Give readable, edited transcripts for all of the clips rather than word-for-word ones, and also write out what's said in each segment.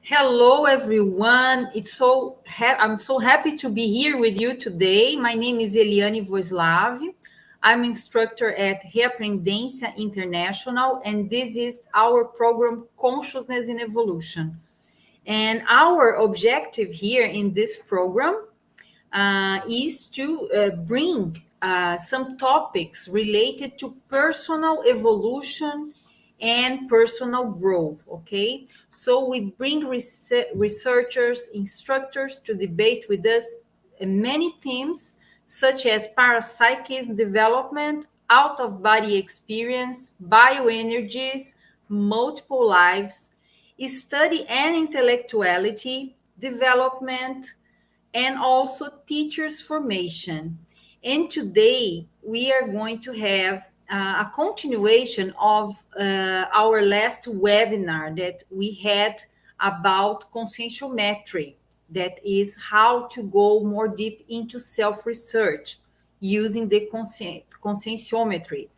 Hello, everyone. I'm so happy to be here with you today. My name is Eliane Voslav. I'm instructor at Reaprendência International, and this is our program Consciousness in Evolution. And our objective here in this program is to bring some topics related to personal evolution and personal growth. Okay, so we bring researchers, instructors to debate with us many themes such as parapsychism development, out of body experience, bioenergies, multiple lives, study and intellectuality, development, and also teachers formation. And today we are going to have a continuation of our last webinar that we had about conscientiometry, that is how to go more deep into self-research using the conscientiometry.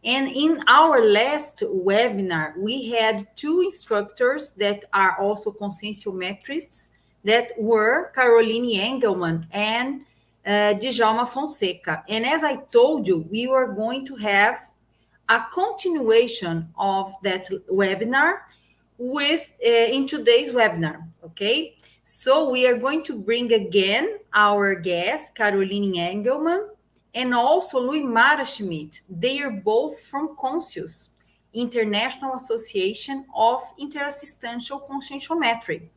And in our last webinar, we had two instructors that are also conscientiometrists that were Caroline Engelman and Djalma Fonseca. And as I told you, we were going to have a continuation of that webinar with in today's webinar. Okay, so we are going to bring again our guest Caroline Engelman and also Luimara Schmidt. They are both from Conscius, International Association of Interassistential Conscientiometry,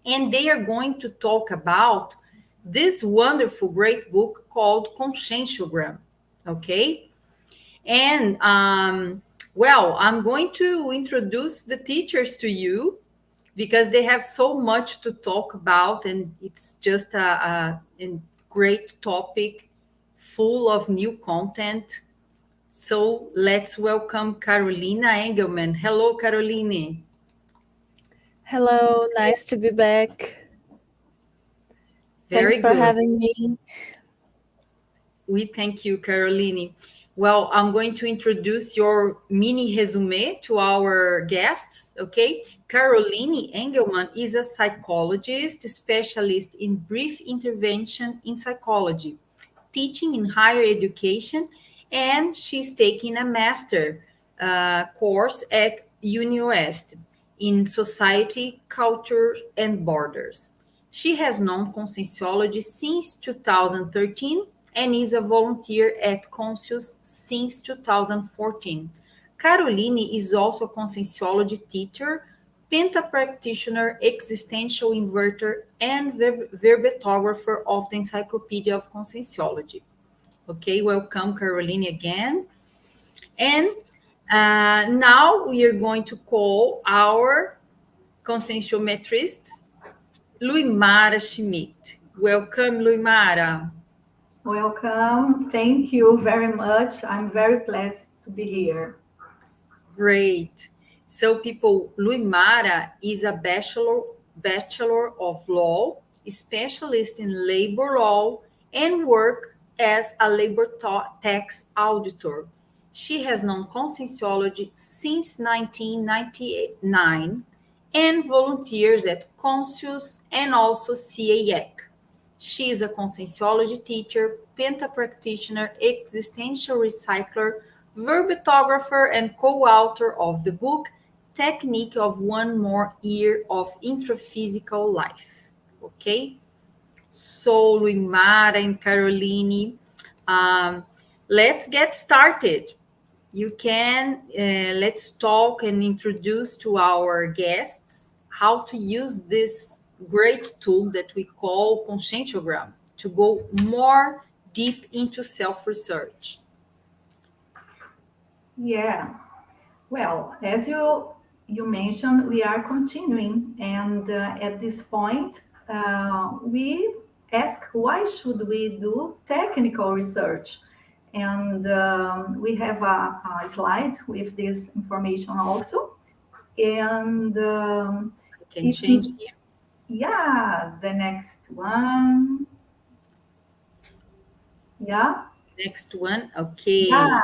and they are going to talk about this wonderful great book called Conscientiogram. Okay, and well, I'm going to introduce the teachers to you because they have so much to talk about, and it's just a great topic full of new content. So let's welcome Carolina Engelman. Hello, Caroline. Hello, nice to be back. Very Thanks for good. having me. We thank you, Caroline. Well, I'm going to introduce your mini resume to our guests, okay? Caroline Engelman is a psychologist, specialist in brief intervention in psychology, teaching in higher education, and she's taking a master course at UniWest in society, culture, and borders. She has known Conscienciology since 2013 and is a volunteer at Conscius since 2014. Caroline is also a Conscienciology teacher, Penta practitioner, existential inverter, and verbetographer of the Encyclopedia of Conscienciology. Okay, welcome, Caroline, again. And now we are going to call our conscientiometrists, Luimara Schmidt. Welcome, Luimara. Welcome. Thank you very much. I'm very pleased to be here. Great. So, people, Luimara is a bachelor of law, specialist in labor law, and work as a labor tax auditor. She has known Conscienciology since 1999 and volunteers at Conscius and also CAEC. She is a Conscienciology teacher, Penta practitioner, existential recycler, verbetographer, and co-author of the book Technique of One More Year of Intraphysical Life. Okay? So, Luimara and Caroline, let's get started. You can, let's talk and introduce to our guests how to use this great tool that we call Conscientiogram to go more deep into self-research. Yeah. Well, as you mentioned, we are continuing, and at this point, we ask why should we do technical research, and we have a slide with this information also, and I can if change here. yeah, the next one, yeah. Next one. Okay. Yeah.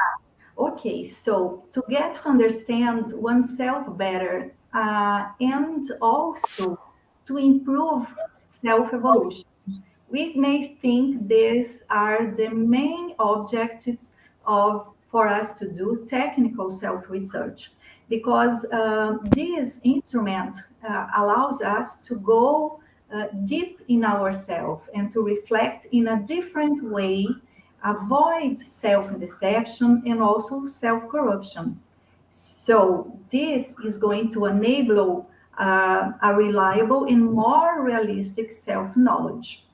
Okay, so to get to understand oneself better, and also to improve self evolution. We may think these are the main objectives of for us to do technical self-research because this instrument allows us to go deep in ourselves and to reflect in a different way, avoid self-deception and also self-corruption. So this is going to enable a reliable and more realistic self-knowledge.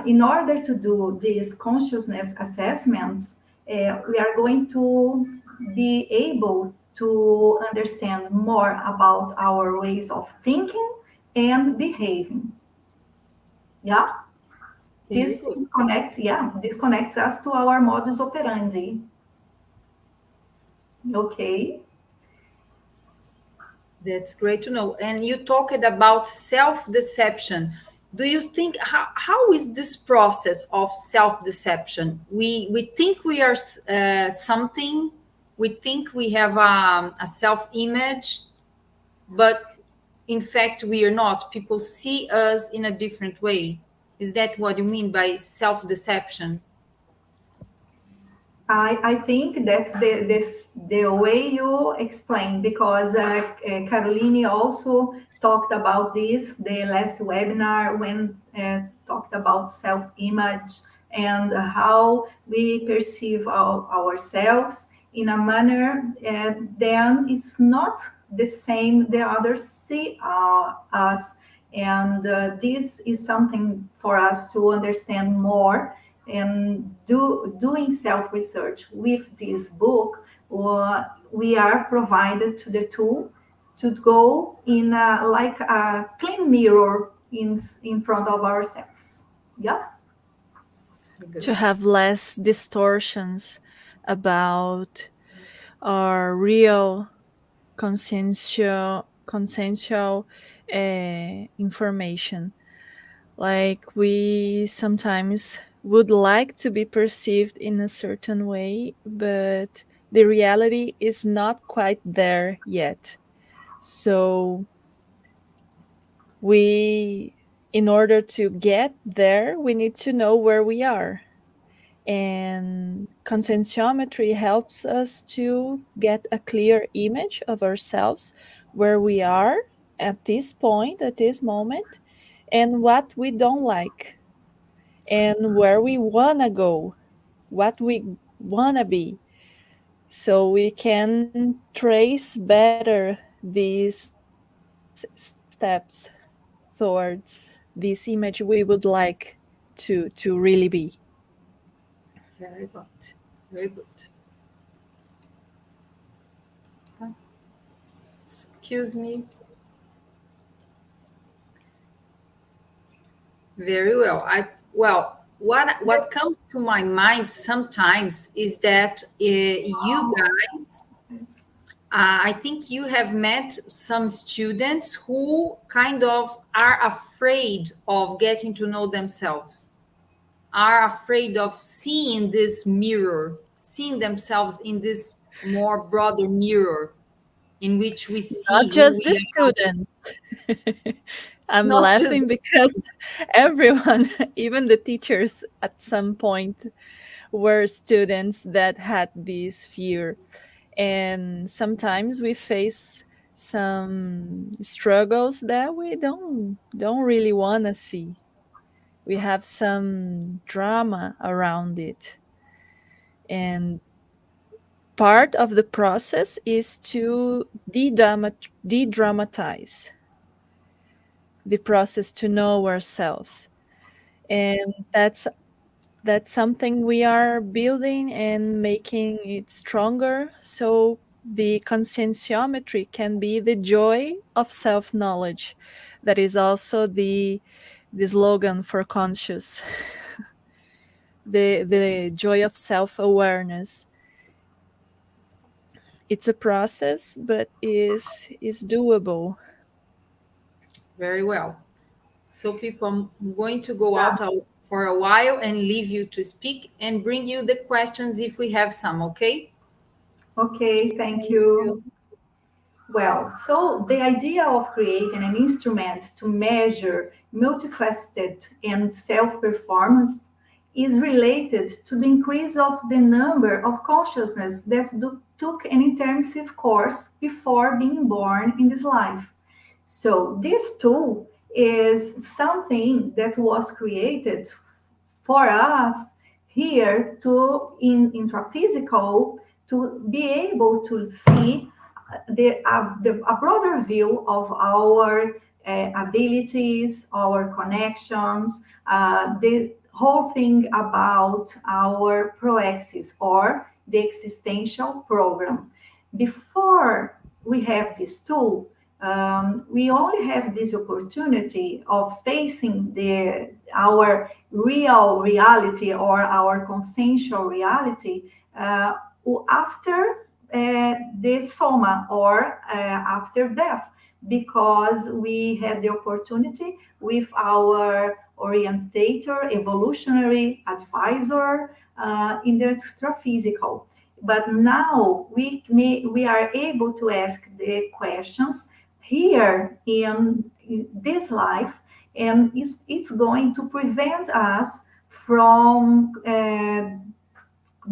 In order to do these consciousness assessments, we are going to be able to understand more about our ways of thinking and behaving. Yeah, Very good. this connects us to our modus operandi. Okay. That's great to know. And you talked about self-deception. Do you think how is this process of self-deception? We think we are something. We think we have a self-image, but in fact we are not. People see us in a different way. Is that what you mean by self-deception? I think that's the way you explain because Caroline also talked about this the last webinar when talked about self-image and how we perceive ourselves in a manner then it's not the same the others see us and this is something for us to understand more and doing self-research with this book we are provided to the tool to go in like a clean mirror in front of ourselves. Yeah. To Good. have less distortions about our real consensual information. Like we sometimes would like to be perceived in a certain way, but the reality is not quite there yet. So we, in order to get there, we need to know where we are. And conscientiometry helps us to get a clear image of ourselves, where we are at this point, at this moment, and what we don't like, and where we want to go, what we want to be. So we can trace better these steps towards this image we would like to really be. Very good. Very good. Excuse me. Very well. What comes to my mind sometimes is that you guys, I think you have met some students who kind of are afraid of getting to know themselves, are afraid of seeing this mirror, seeing themselves in this more broader mirror in which we Not see who just the we are, students. I'm not just laughing because everyone, even the teachers at some point, were students that had this fear. And sometimes we face some struggles that we don't really want to see. We have some drama around it. And part of the process is to de-dramatize the process to know ourselves. And that's something we are building and making it stronger, so the conscientiometry can be the joy of self-knowledge. That is also the slogan for conscious, the joy of self-awareness. It's a process, but is doable. very well. So, people, I'm going to go out for a while and leave you to speak and bring you the questions if we have some, okay? Okay, thank you. Well, so the idea of creating an instrument to measure multifaceted and self performance is related to the increase of the number of consciousness that took an intensive course before being born in this life. So, this tool is something that was created for us here to in intraphysical to be able to see a broader view of our abilities, our connections, the whole thing about our proexis or the existential program. Before we have this tool, we only have this opportunity of facing our real reality or our consensual reality uh, after the soma or after death, because we had the opportunity with our orientator, evolutionary advisor in the extraphysical. But now we are able to ask the questions here in this life, and it's going to prevent us from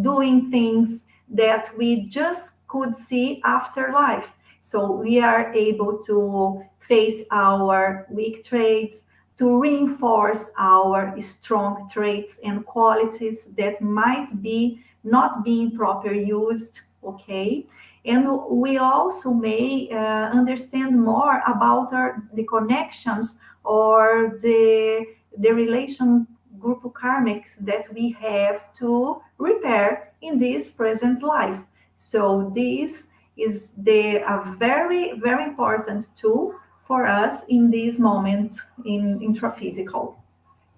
doing things that we just could see after life. So we are able to face our weak traits, to reinforce our strong traits and qualities that might be not being properly used, okay? And we also may understand more about the connections or the relation group karmics that we have to repair in this present life. So this is a very, very important tool for us in this moment in intraphysical.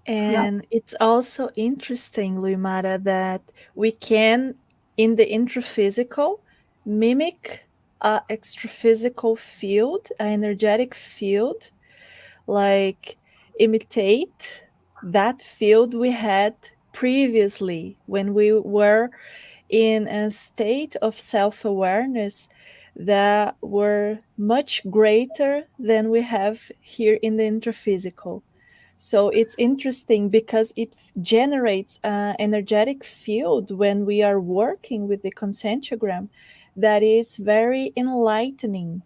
Yeah. And it's also interesting, Luimara, that we can, in the intraphysical, mimic a extraphysical field, an energetic field, like imitate that field we had previously when we were in a state of self awareness that were much greater than we have here in the intraphysical. So it's interesting because it generates an energetic field when we are working with the conscientiogram that is very enlightening.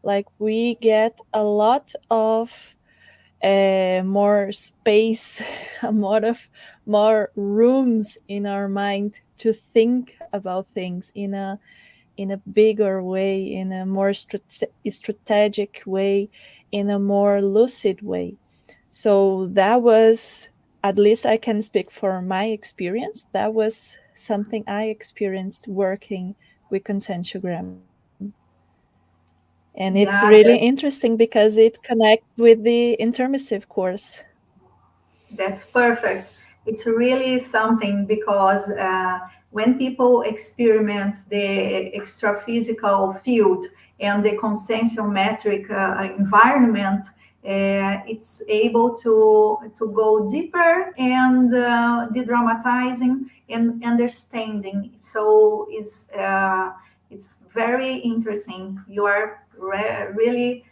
Like we get a lot of more space, a lot of more rooms in our mind to think about things in a bigger way, in a more strategic way, in a more lucid way. So that was, at least I can speak for my experience, that was something I experienced working with Conscientiogram. And it's really Yeah, interesting because it connects with the intermissive course. that's perfect. It's really something because when people experiment the extraphysical field and the conscienciometric environment, it's able to go deeper and de-dramatizing and understanding. So it's very interesting. You are really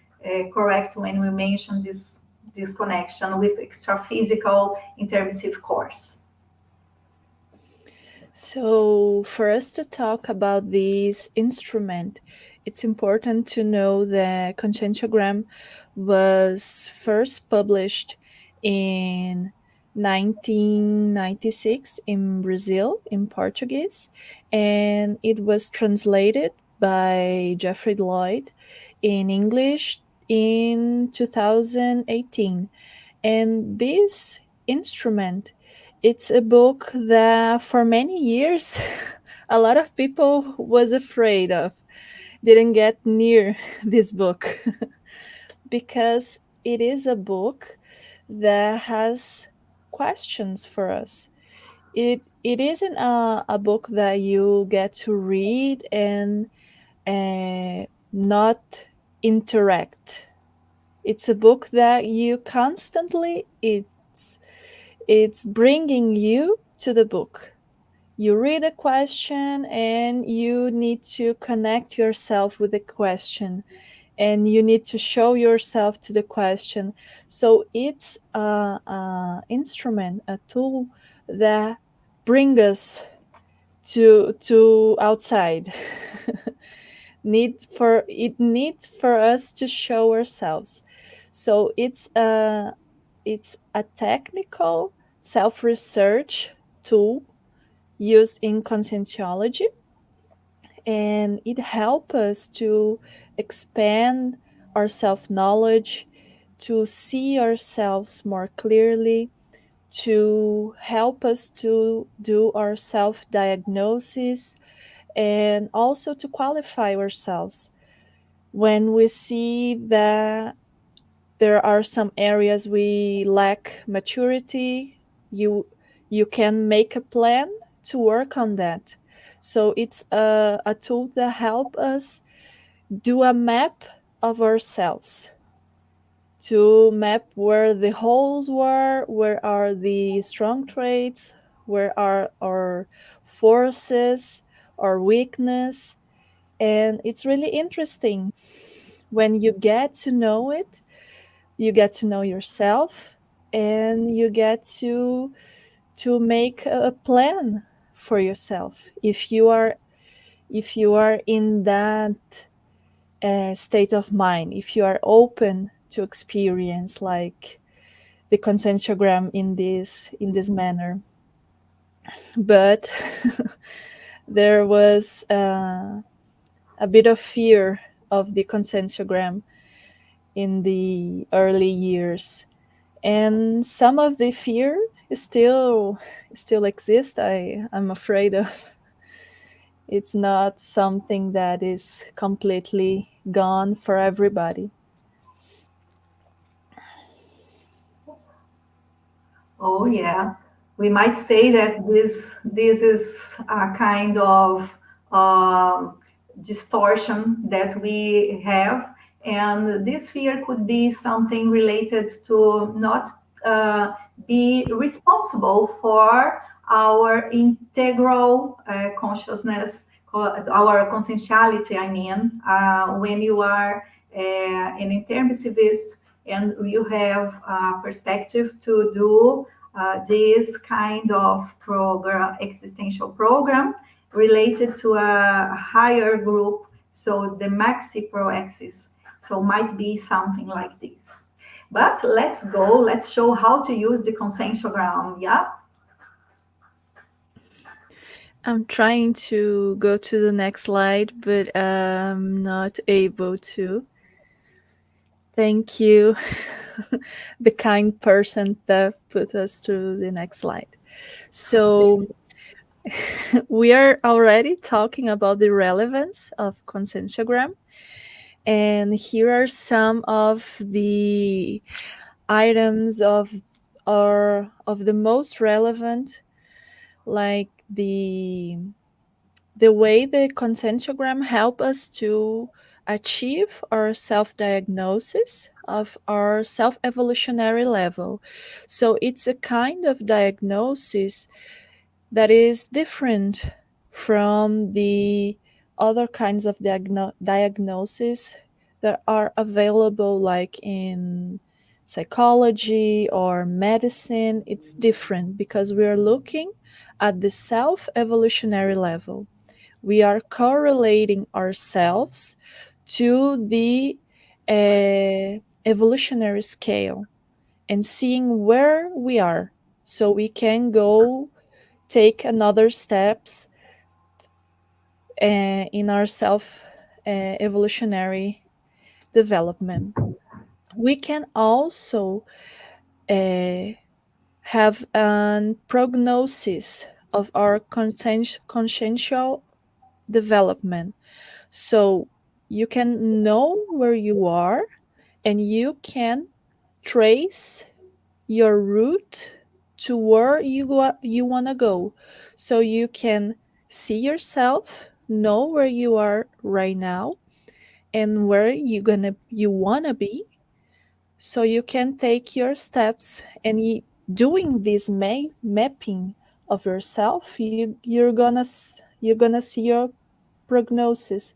correct when we mention this connection with extra-physical intermissive course. So, for us to talk about this instrument, it's important to know that Conscientiogram was first published in 1996 in Brazil, in Portuguese, and it was translated by Jeffrey Lloyd in English in 2018. And this instrument, it's a book that for many years a lot of people was afraid of, didn't get near this book because it is a book that has questions for us. It isn't a book that you get to read and not interact. It's a book that you constantly, it's bringing you to the book. You read a question and you need to connect yourself with the question, and you need to show yourself to the question. So it's a instrument, a tool that bring us to outside. Need for us to show ourselves. So it's a technical self research tool used in conscientiology, and it helps us to expand our self knowledge, to see ourselves more clearly, to help us to do our self diagnosis, and also to qualify ourselves when we see that there are some areas we lack maturity. You can make a plan to work on that. So it's a tool that help us do a map of ourselves, to map where the holes were, where are the strong traits, where are our forces, our weakness. And it's really interesting when you get to know it. You get to know yourself, and you get to make a plan for yourself. If you are in that state of mind, if you are open to experience like the conscientiogram in this manner. But there was a bit of fear of the conscientiogram in the early years, and some of the fear still exists. I'm afraid of. It's not something that is completely gone for everybody. Oh yeah, we might say that this is a kind of distortion that we have, and this fear could be something related to not uh, be responsible for our integral consciousness, our conscientiality. I mean, when you are an intermissivist and you have a perspective to do this kind of program, existential program related to a higher group, so the maxi proaxis. So might be something like this. But let's go, let's show how to use the conscientiogram, yeah? I'm trying to go to the next slide, but I'm not able to. Thank you, the kind person that put us through the next slide. So, we are already talking about the relevance of conscientiogram, and here are some of the items of the most relevant, like the way the conscientiogram help us to achieve our self-diagnosis of our self-evolutionary level. So it's a kind of diagnosis that is different from the other kinds of diagnosis that are available, like in psychology or medicine. It's different because we are looking at the self evolutionary level. We are correlating ourselves to the evolutionary scale and seeing where we are, so we can go take another steps in our self evolutionary development. We can also uh, have a prognosis of our consciential development. So you can know where you are, and you can trace your route to where you want to go. So you can see yourself, know where you are right now, and where you want to be, so you can take your steps. And doing this mapping of yourself, you're gonna see your prognosis,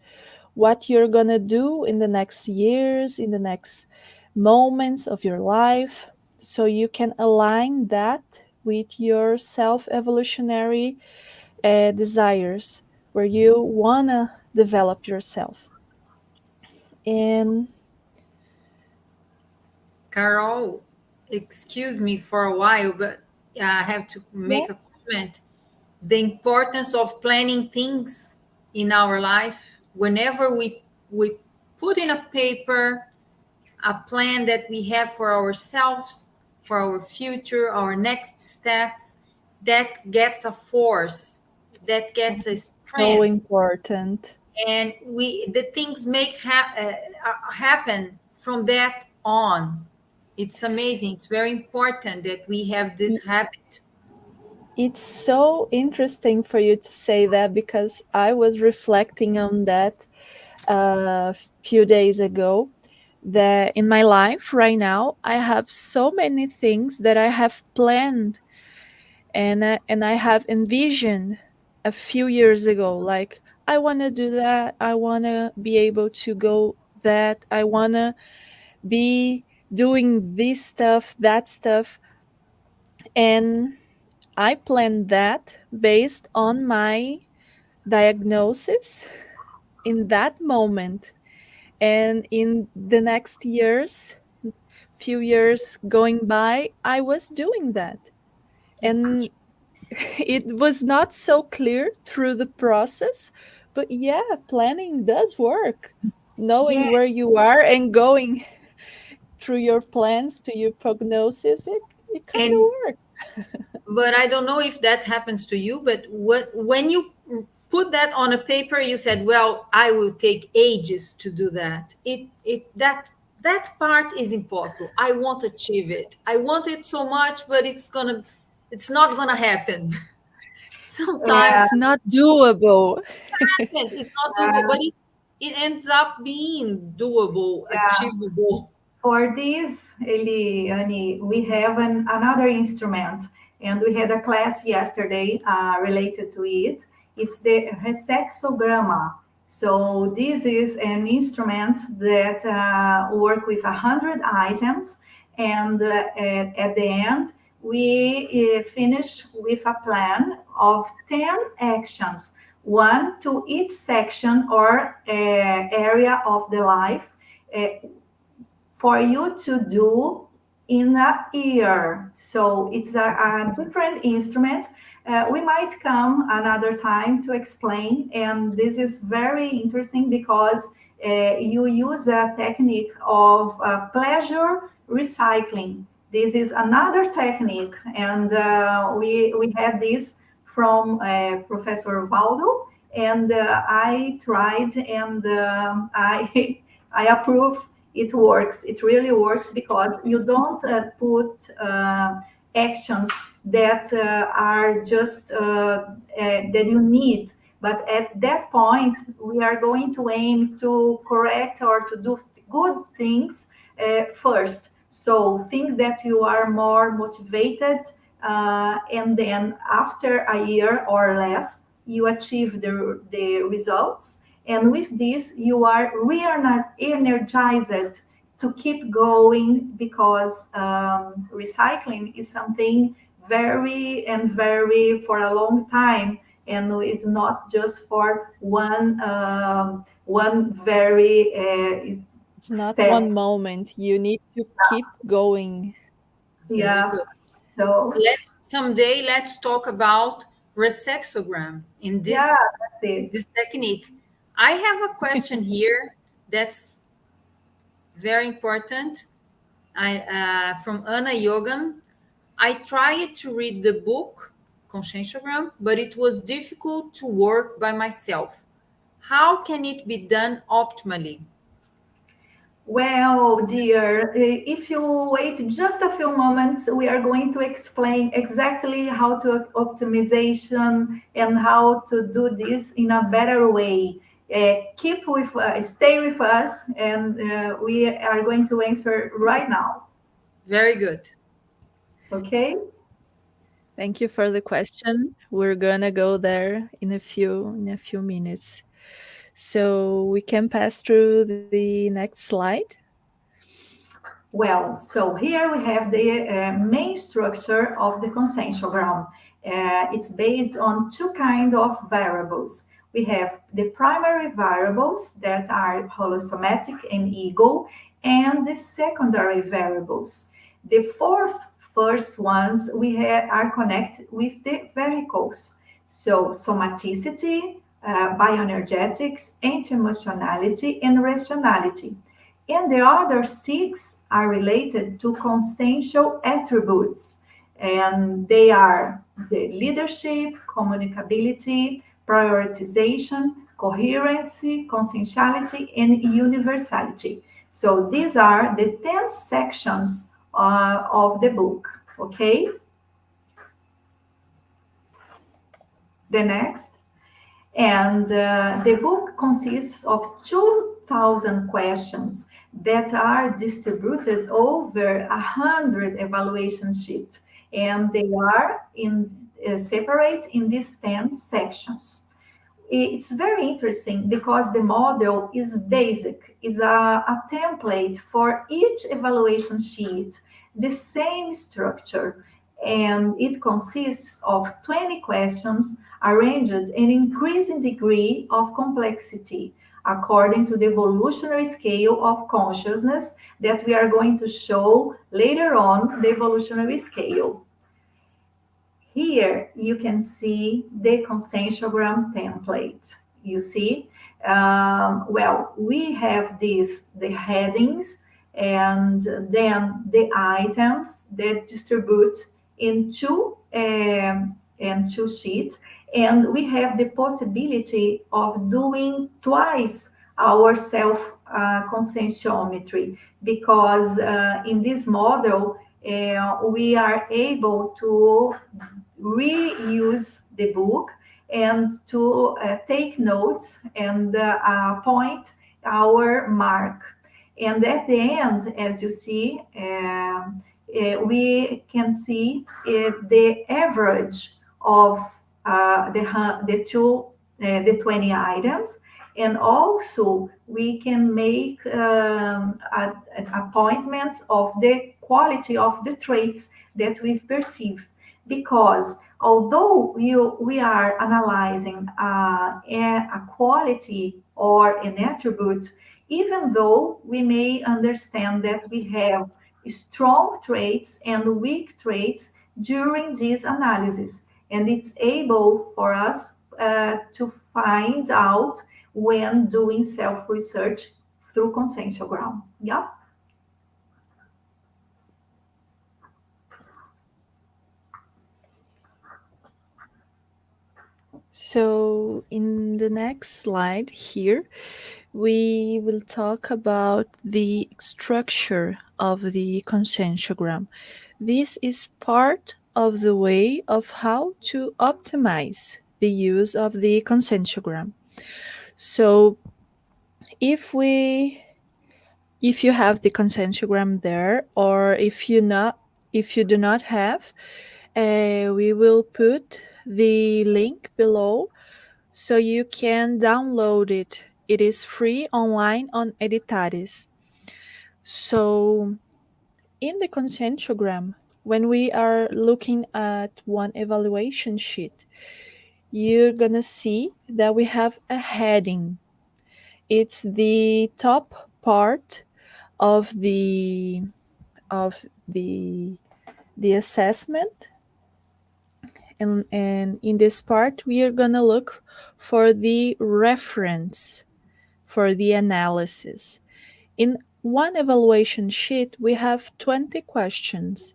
what you're gonna do in the next years, in the next moments of your life, so you can align that with your self evolutionary desires, where you wanna develop yourself. And Carol, excuse me for a while, but I have to yeah, make a comment. The importance of planning things in our life. Whenever we put in a paper a plan that we have for ourselves, for our future, our next steps, that gets a force, that gets a so strength, important. and we the things happen from that on. It's amazing. It's very important that we have this habit. It's so interesting for you to say that, because I was reflecting on that a few days ago. That in my life right now, I have so many things that I have planned, and I have envisioned a few years ago. Like, I want to do that. I want to be able to go that. I want to be doing this stuff, that stuff. And I planned that based on my diagnosis in that moment. And in the next years, few years going by, I was doing that. It's And it was not so clear through the process, but yeah, planning does work. yeah, Knowing where you are and going through your plans to your prognosis, it kind and of works. but I don't know if that happens to you, but when you put that on a paper, you said, well, I will take ages to do that. That part is impossible. I won't achieve it. I want it so much, but it's not gonna happen. Yeah, Sometimes It's not doable. it's not doable, but it ends up being doable, yeah. achievable. For this, Eliane, we have another instrument, and we had a class yesterday related to it. It's the hexagrama. So this is an instrument that work with 100 items, and at the end we finish with a plan of 10 actions, one to each section or area of the life, uh, for you to do in a year. So it's a different instrument. We might come another time to explain, and this is very interesting because you use a technique of pleasure recycling. This is another technique, and we had this from Professor Valdo, and I tried, and I I approve. It works. It really works because you don't put actions that are just that you need. But at that point, we are going to aim to correct or to do good things first. So things that you are more motivated, and then after a year or less, you achieve the results, and with this, you are re-energized to keep going because recycling is something very and very for a long time, and it's not just for one very It's not one step. moment. You need to keep going. Very Yeah. good. So Let's talk about resexogram in yeah, that's this it. technique. I have a question here that's very important. From Anna Yogan. I tried to read the book Conscientiogram, but it was difficult to work by myself. How can it be done optimally? Well, dear, if you wait just a few moments, we are going to explain exactly how to optimization and how to do this in a better way. Stay with us, and we are going to answer right now. Very good. Okay? Thank you for the question. We're gonna go there in a few minutes. So we can pass through the next slide. Well, so here we have the main structure of the consensogram. It's based on two kind of variables. We have the primary variables that are holosomatic and ego, and the secondary variables. The fourth first ones are connected with the vehicles. So somaticity, bioenergetics, anti-emotionality, and rationality. And the other six are related to consensual attributes, and they are the leadership, communicability, prioritization, coherency, consensuality, and universality. So these are the 10 sections of the book. Okay, the next. And the book consists of 2,000 questions that are distributed over 100 evaluation sheets, and they are separate in these 10 sections. It's very interesting because the model is basic, is a template for each evaluation sheet, the same structure, and it consists of 20 questions arranged in increasing degree of complexity according to the evolutionary scale of consciousness that we are going to show later on, the evolutionary scale. Here you can see the consensogram template. You see, well, we have the headings, and then the items that distribute in two sheets, and we have the possibility of doing twice our self consentiometry, because in this model we are able to reuse the book and to take notes and point our mark. And at the end, as you see, we can see the average of the 20 items, and also we can make appointments of the quality of the traits that we perceive, because although we are analyzing a quality or an attribute, even though we may understand that we have strong traits and weak traits during this analysis, and it's able for us to find out when doing self-research through conscientiogram. Yeah. So in the next slide here, we will talk about the structure of the conscientiogram. This is part of the way of how to optimize the use of the conscientiogram. So if we if you have the conscientiogram there, or if you do not have, we will put the link below so you can download it. It is free online on Editares. So in the conscientiogram, when we are looking at one evaluation sheet, you're gonna see that we have a heading. It's the top part of the assessment, and in this part we are gonna look for the reference for the analysis. In one evaluation sheet we have 20 questions,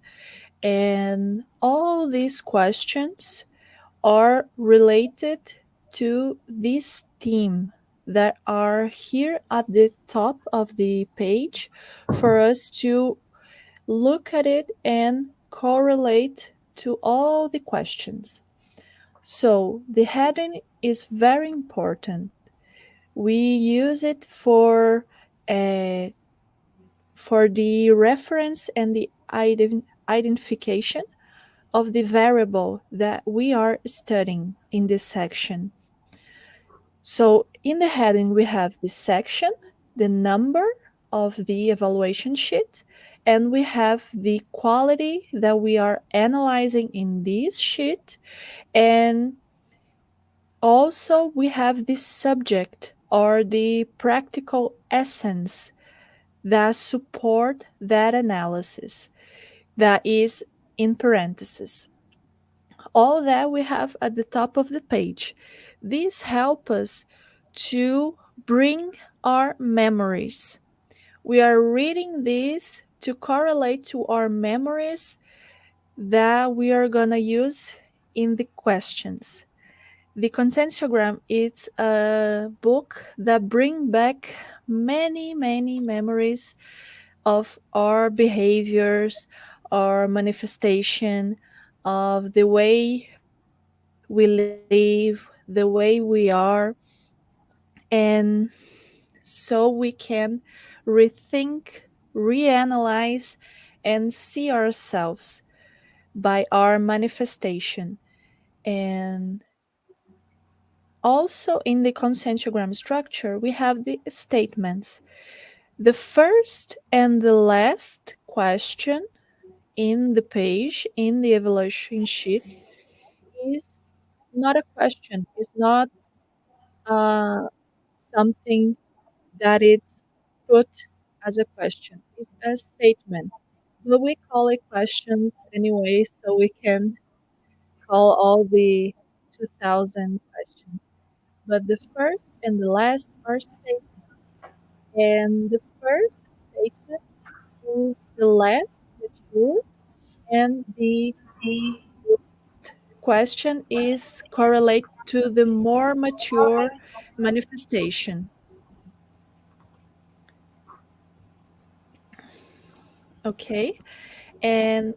and all these questions are related to this theme that are here at the top of the page for us to look at it and correlate to all the questions. So the heading is very important. We use it uh, for the reference and the identification of the variable that we are studying in this section. So in the heading, we have the section, the number of the evaluation sheet, and we have the quality that we are analyzing in this sheet. And also, we have the subject or the practical essence that support that analysis, that is in parentheses. All that we have at the top of the page. These help us to bring our memories. We are reading this to correlate to our memories that we are going to use in the questions. The Conscientiogram is a book that bring back many memories of our behaviors, our manifestation, of the way we live, the way we are, and so we can rethink, reanalyze, and see ourselves by our manifestation. And also in the conscientiogram structure, we have the statements. The first and the last question in the page, in the evaluation sheet, is not a question, is not uh, something that it's put as a question. It's a statement. But we call it questions anyway, so we can call all the 2000 questions. But the first and the last are statements. And the first statement is the less mature, and the last question is correlate to the more mature manifestation. Okay. And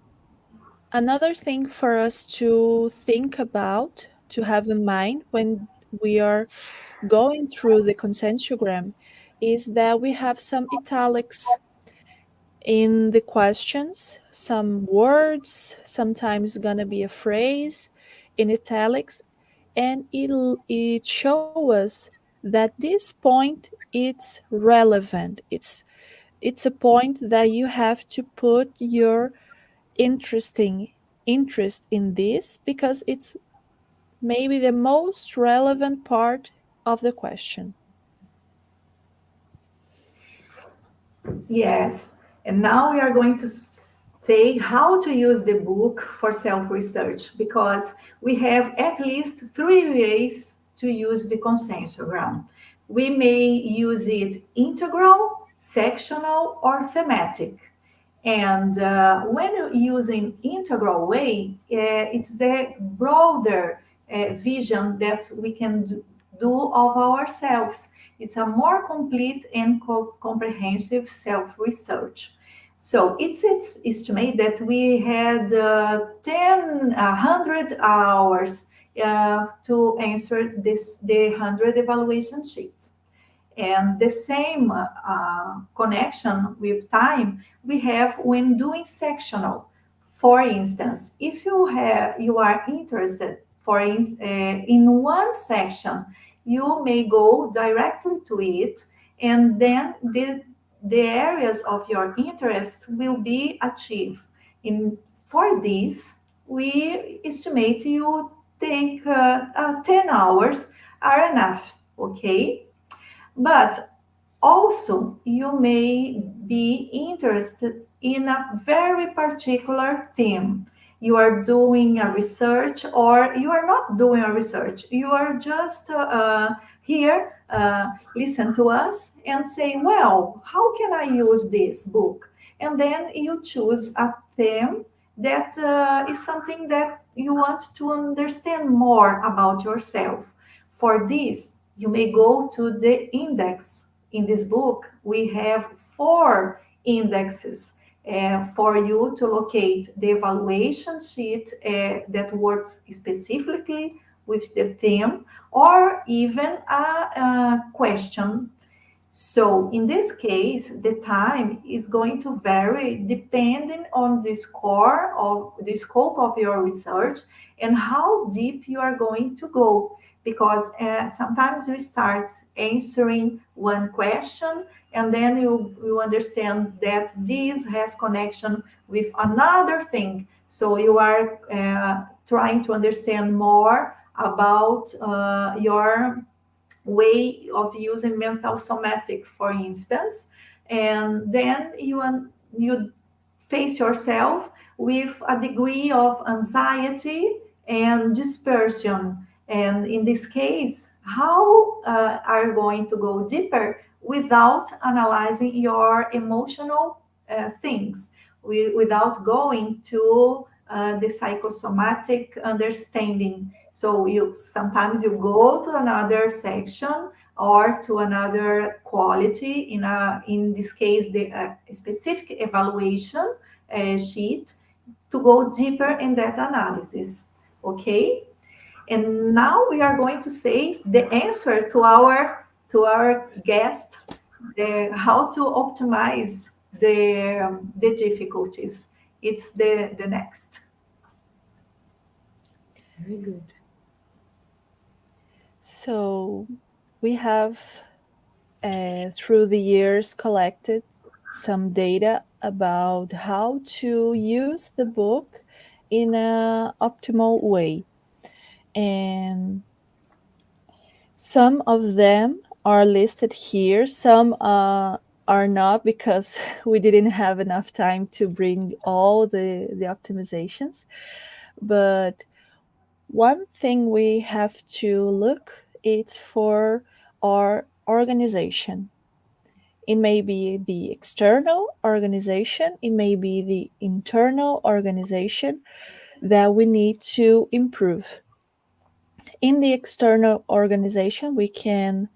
another thing for us to think about, to have in mind when we are going through the consentiogram, is that we have some italics in the questions, some words, sometimes gonna be a phrase in italics, and it show us that this point it's relevant. It's a point that you have to put your interesting interest in this because it's maybe the most relevant part of the question. Yes, and now we are going to say how to use the book for self research because we have at least three ways to use the conscientiogram. We may use it integral, sectional, or thematic. And when you're using integral way, it's the broader vision that we can do of ourselves. It's a more complete and comprehensive self-research. So it's estimated that we had 100 hours to answer the 100 evaluation sheet. And the same connection with time we have when doing sectional. For instance, if you are interested in one section, you may go directly to it, and then the areas of your interest will be achieved. In for this, we estimate you take 10 hours are enough. Okay, but also, you may be interested in a very particular theme. You are doing a research, or you are not doing a research. You are just here, listen to us, and say, well, how can I use this book? And then you choose a theme that is something that you want to understand more about yourself. For this, you may go to the index. In this book, we have 4 indexes for you to locate the evaluation sheet that works specifically with the theme or even a question. So in this case, the time is going to vary depending on the score of the scope of your research and how deep you are going to go. Because sometimes you start answering one question and then you understand that this has connection with another thing. So you are trying to understand more about your way of using mental somatic, for instance, and then you face yourself with a degree of anxiety and dispersion. And in this case, how are you going to go deeper without analyzing your emotional things, without going to the psychosomatic understanding? So you sometimes you go to another section or to another quality in this case the specific evaluation sheet to go deeper in that analysis. Okay, and now we are going to say the answer to our guest, how to optimize the difficulties. It's the next. Very good. So we have, through the years, collected some data about how to use the book in an optimal way. And some of them are listed here, some are not because we didn't have enough time to bring all the optimizations. But one thing we have to look is for our organization. It may be the external organization, it may be the internal organization that we need to improve. In the external organization, we can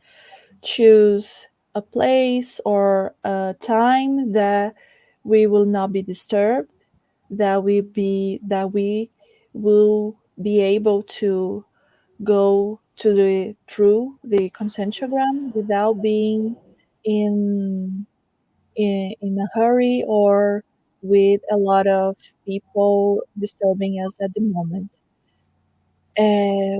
choose a place or a time that we will not be disturbed, that we will be able to go to the through the consentiogram without being in in a hurry or with a lot of people disturbing us at the moment.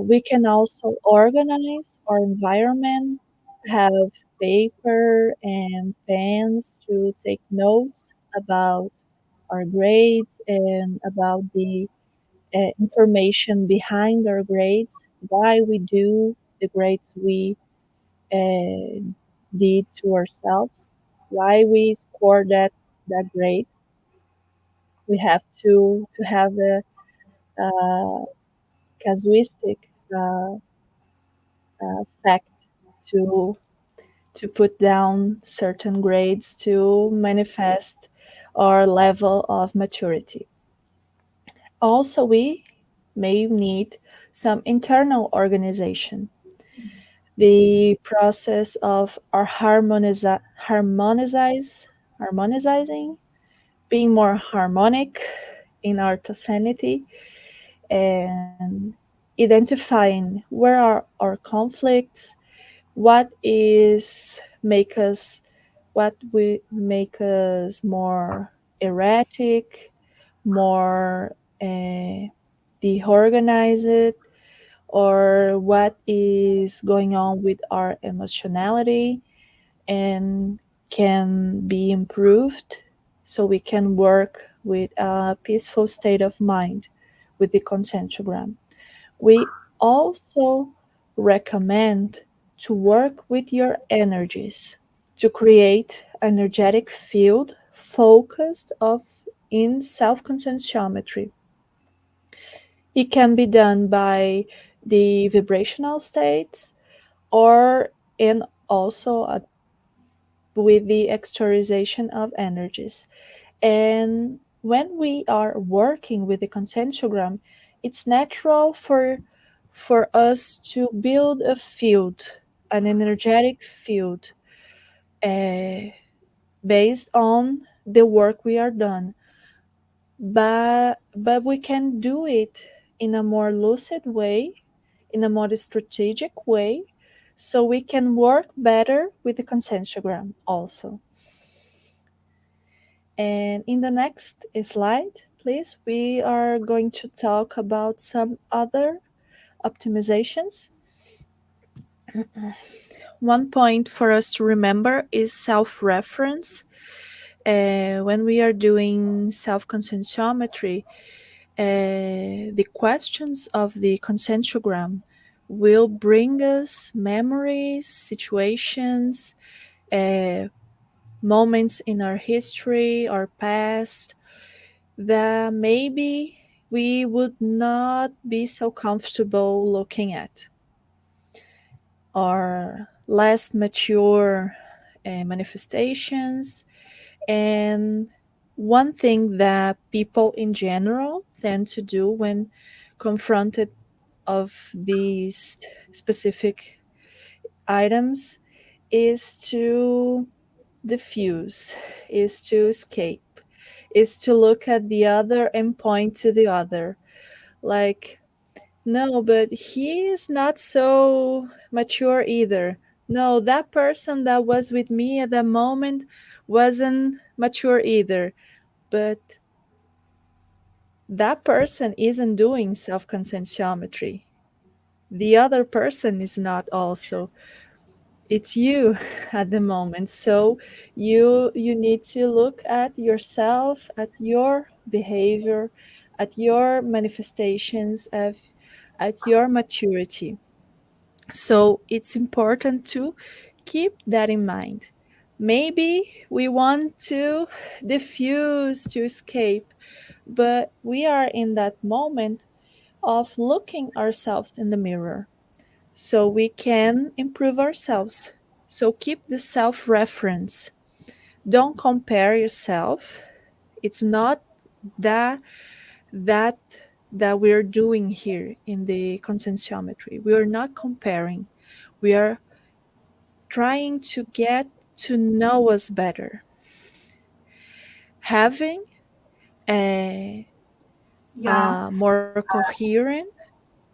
We can also organize our environment, have paper and pens to take notes about our grades and about the information behind our grades, why we do the grades we uh, did to ourselves, why we scored that grade. We have to have a casuistic fact to put down certain grades to manifest our level of maturity. Also, we may need some internal organization. The process of our harmonizing, being more harmonic in our tocenity, and identifying where are our conflicts, what is make us what we make us more erratic, more deorganized, or what is going on with our emotionality and can be improved so we can work with a peaceful state of mind with the consentiogram. We also recommend to work with your energies to create energetic field focused of in self-consentiometry. It can be done by the vibrational states or and also with the exteriorization of energies. And when we are working with the consentiogram, it's natural for us to build a field, an energetic field, uh, based on the work we are done. But we can do it in a more lucid way, in a more strategic way, so we can work better with the consentiogram also. And in the next slide, please, we are going to talk about some other optimizations. One point for us to remember is self reference. When we are doing self consentiometry, the questions of the consentiogram will bring us memories, situations, uh, moments in our history, our past, that maybe we would not be so comfortable looking at, our less mature manifestations. And one thing that people in general tend to do when confronted of these specific items is to diffuse, is to escape, is to look at the other and point to the other. Like, no, but he is not so mature either. No, that person that was with me at that moment wasn't mature either. But that person isn't doing self consentiometry. The other person is not also. It's you at the moment. So you need to look at yourself, at your behavior, at your manifestations of at your maturity. So it's important to keep that in mind. Maybe we want to diffuse, to escape, but we are in that moment of looking ourselves in the mirror so we can improve ourselves. So keep the self reference. Don't compare yourself. It's not that that that we're doing here in the consentiometry. We are not comparing. We are trying to get to know us better. Having Yeah. a more coherent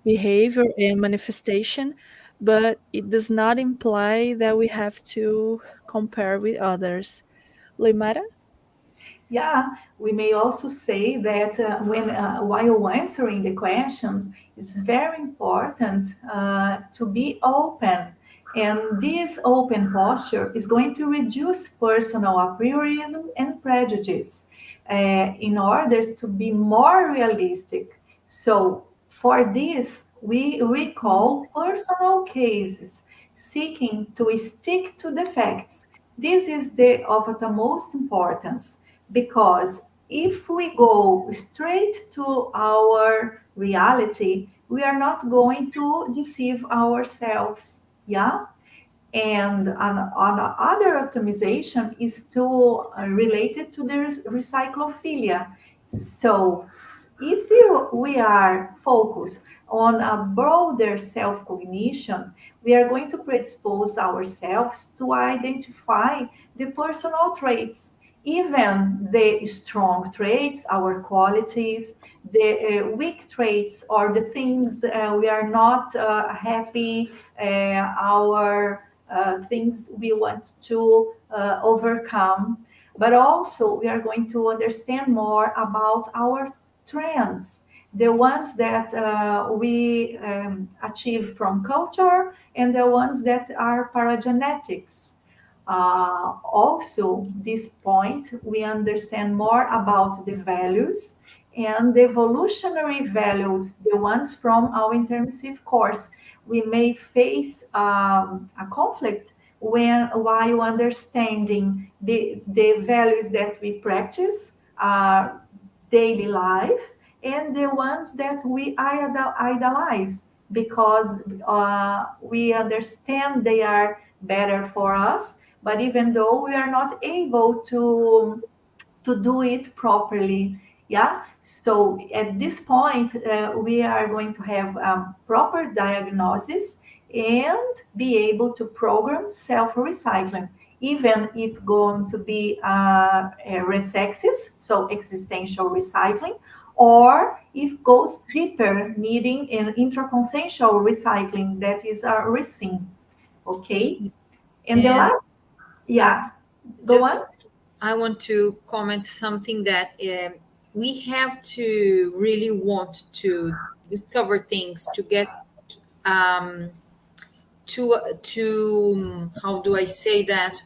behavior and manifestation, but it does not imply that we have to compare with others. Limara? Yeah, we may also say that while answering the questions, it's very important to be open. And this open posture is going to reduce personal apriorism and prejudice in order to be more realistic. So, for this, we recall personal cases seeking to stick to the facts. This is of the most importance because if we go straight to our reality, we are not going to deceive ourselves. Yeah. And on other optimization is to related to the recyclophilia. So if we are focused on a broader self-cognition, we are going to predispose ourselves to identify the personal traits, even the strong traits, our qualities, the weak traits, or the things we are not happy, our things we want to overcome. But also, we are going to understand more about our trends, the ones that we achieve from culture and the ones that are paragenetics. Also, this point, we understand more about the values and the evolutionary values, the ones from our intermissive course. We may face a conflict while understanding the values that we practice daily life and the ones that we idolize because we understand they are better for us, but even though we are not able to do it properly. Yeah. So at this point, we are going to have proper diagnosis and be able to program self recycling, even if going to be a resexis, so existential recycling, or if goes deeper, needing an intraconsciential recycling, that is a resyn. Okay. And the And last, yeah, go on. just I want to comment something that we have to really want to discover things to get um, to how do I say that,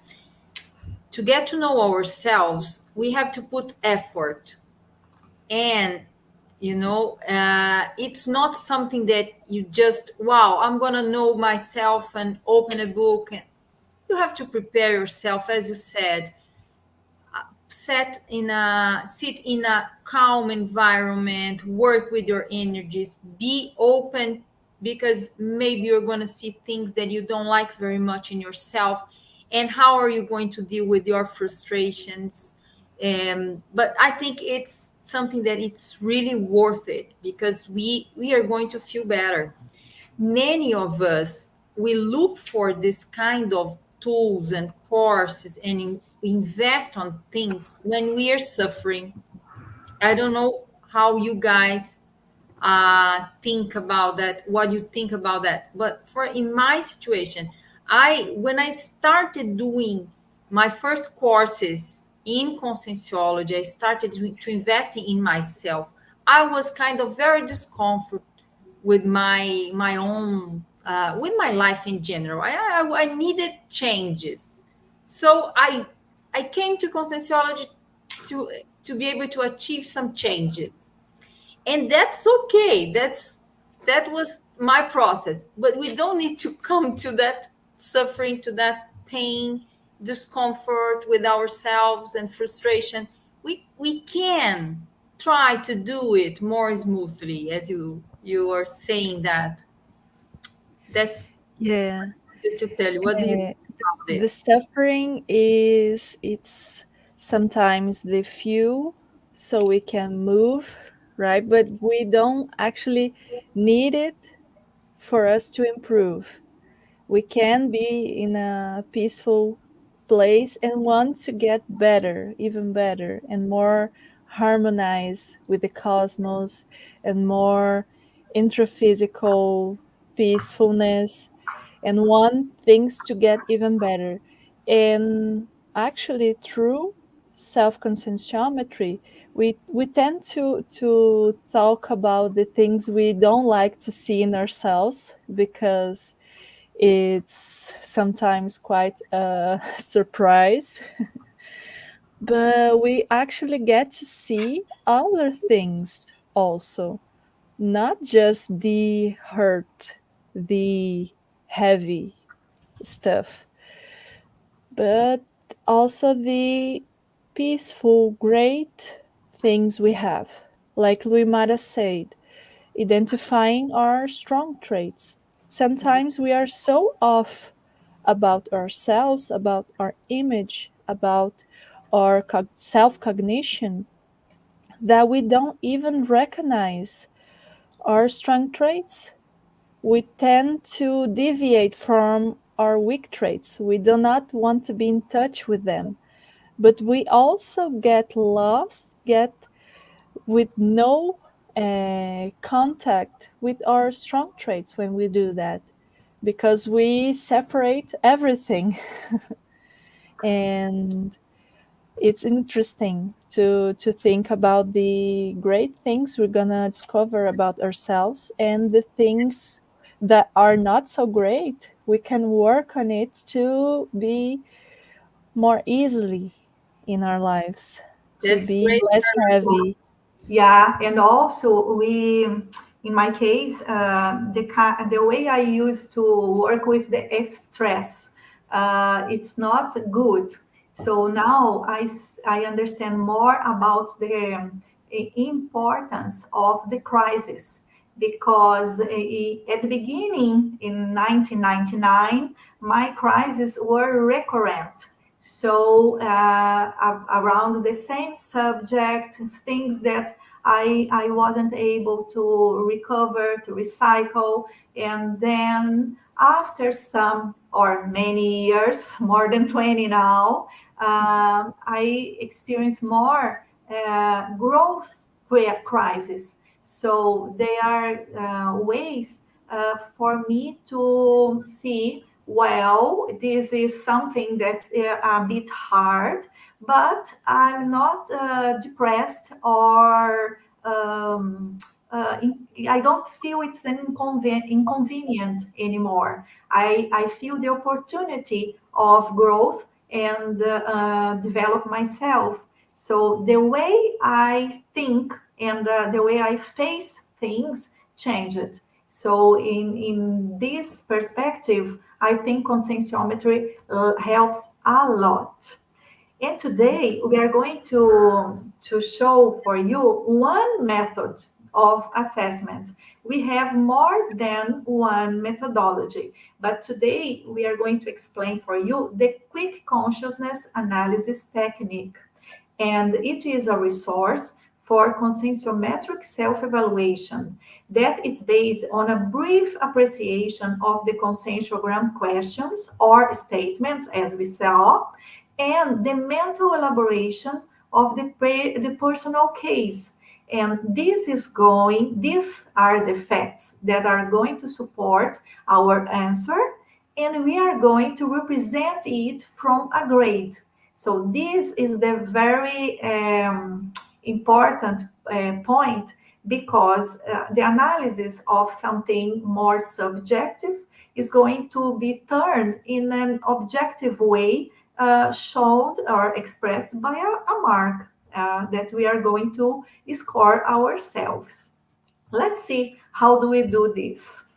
to get to know ourselves. We have to put effort, and it's not something that you just, wow, I'm gonna know myself and open a book. And you have to prepare yourself, as you said, sit in a calm environment, work with your energies, be open, because maybe you're going to see things that you don't like very much in yourself. And how are you going to deal with your frustrations? But I think it's something that it's really worth it, because we are going to feel better. Many of us, we look for this kind of tools and courses and invest on things when we are suffering. I don't know how you guys think about that, what you think about that. But for in my situation, I when I started doing my first courses in conscientiology, I started to investing in myself. I was kind of very discomfort with my own with my life in general. I needed changes, so I came to conscientiology to to be able to achieve some changes, and that's okay. That was my process, but we don't need to come to that suffering, to that pain, discomfort with ourselves and frustration. We can try to do it more smoothly, as you are saying that. That's Yeah. good to tell you. What do you think about The this? suffering is it's sometimes the fuel so we can move, right? But we don't actually need it for us to improve. We can be in a peaceful place and want to get better, even better, and more harmonized with the cosmos and more intraphysical peacefulness and want things to get even better. And actually, through self-conscientiometry, we tend to talk about the things we don't like to see in ourselves because it's sometimes quite a surprise, but we actually get to see other things also, not just the hurt, the heavy stuff, but also the peaceful, great things we have. Like Luimara said, identifying our strong traits. Sometimes we are so off about ourselves, about our image, about our self cognition that we don't even recognize our strong traits. We tend to deviate from our weak traits. We do not want to be in touch with them. But we also get lost, get with no contact with our strong traits when we do that because we separate everything. And it's interesting to think about the great things we're gonna discover about ourselves and the things that are not so great. We can work on it to be more easily in our lives, to That's be great. less heavy. Yeah, and also in my case, the way I used to work with the stress, it's not good. So now I understand more about the importance of the crisis because at the beginning in 1999, my crises were recurrent. So around the same subject, things that I wasn't able to recover, to recycle. And then after some or many years, more than 20 now, I experienced more growth crisis. So they are ways for me to see Well, this is something that's a bit hard, but I'm not depressed or I don't feel it's an inconvenient anymore. I feel the opportunity of growth and develop myself. So the way I think and the way I face things changed. So in this perspective, I think conscientiometry helps a lot. And today we are going to show for you one method of assessment. We have more than one methodology, but today we are going to explain for you the quick consciousness analysis technique. And it is a resource for conscientiometric self-evaluation that is based on a brief appreciation of the conscientiogram questions or statements, as we saw, and the mental elaboration of the personal case. And these are the facts that are going to support our answer, and we are going to represent it from a grade. So this is the very important point, because the analysis of something more subjective is going to be turned in an objective way, showed or expressed by a mark that we are going to score ourselves. Let's see how do we do this.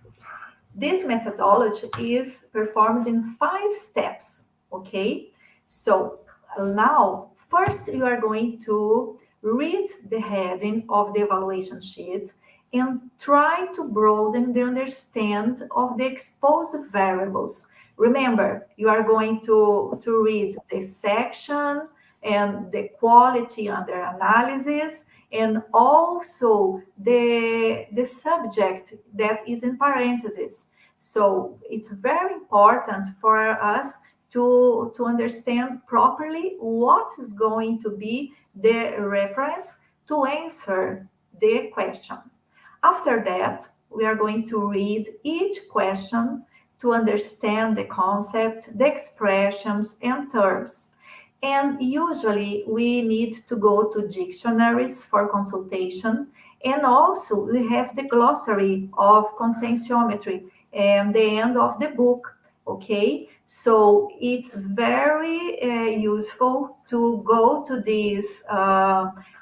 This methodology is performed in 5 steps, okay? So now, first you are going to read the heading of the evaluation sheet and try to broaden the understand of the exposed variables. Remember, you are going to read the section and the quality under analysis, and also the subject that is in parentheses. So it's very important for us to understand properly what is going to be the reference to answer the question. After that, we are going to read each question to understand the concept, the expressions, and terms. And usually we need to go to dictionaries for consultation. And also we have the glossary of conscientiometry and the end of the book. Okay, so it's very useful to go to this